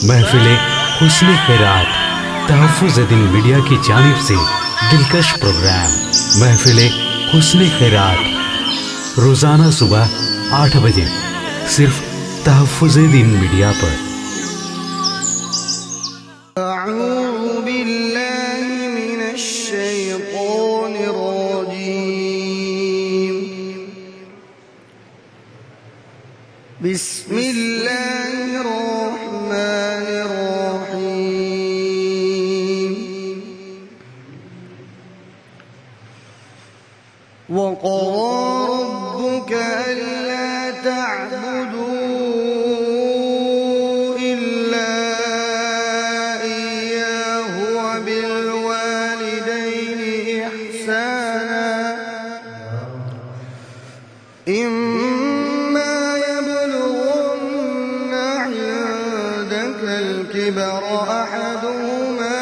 महफिले हुस्न खैरात तहफ़्फ़ुज़ दिन मीडिया की जानिब से दिलकश प्रोग्राम महफिले हुस्न खैरात रोज़ाना सुबह 8 बजे सिर्फ तहफ़्फ़ुज़ दिन मीडिया पर। وقضى ربك ألا تعبدوا إلا إياه وبالوالدين إحسانا إما يبلغن عندك الكبر أحدهما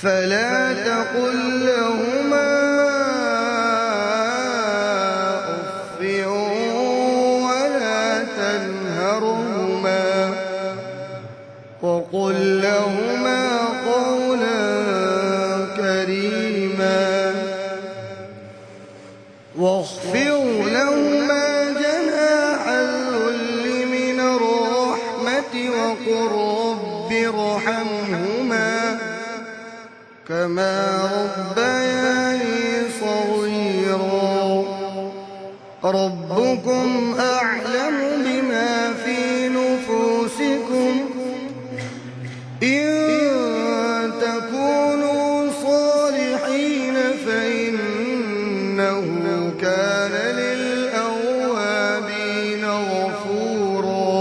فلا تقل لهما أف ولا تنهرهما وقل لهما قولا كريما واخفض لهما جناح الذل من الرحمة وقل رب ارحمهما كما ربياني صغيرا ربكم أعلم بما في نفوسكم إن تكونوا صالحين فإنه كان للأوابين غفورا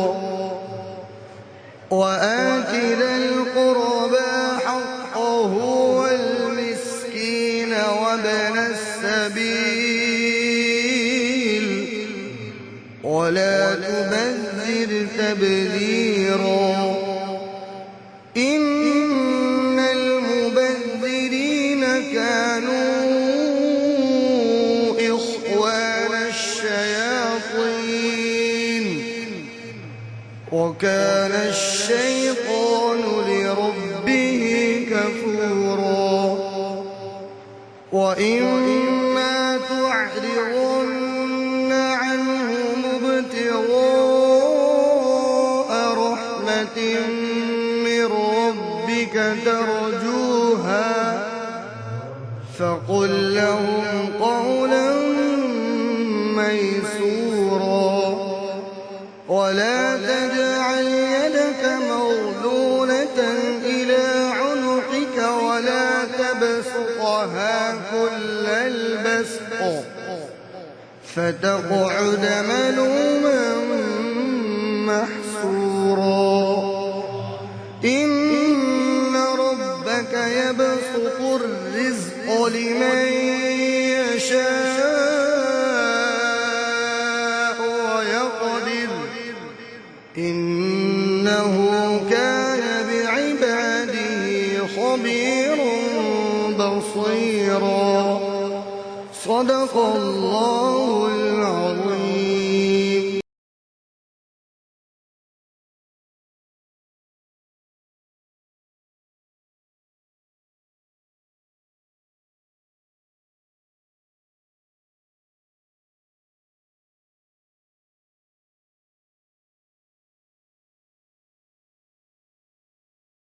وآت ذا القربى حقه وابن السبيل ولا تبذر تبذيرا إن المبذرين كانوا إخوان الشياطين وكان الشيطان لربه كفورا وإما تعرضن عنهم ابتغاء رحمة من ربك ترجوها فقل لهم قولا ميسورا ولا تجعل يدك مغلولة إلى عنقك ولا تبسطها كل البسط فتقعد ملوما محسورا إن ربك يبسط الرزق لمن يشاء ويقدر إنه كان بعباده خبيرا بصيرا صدق الله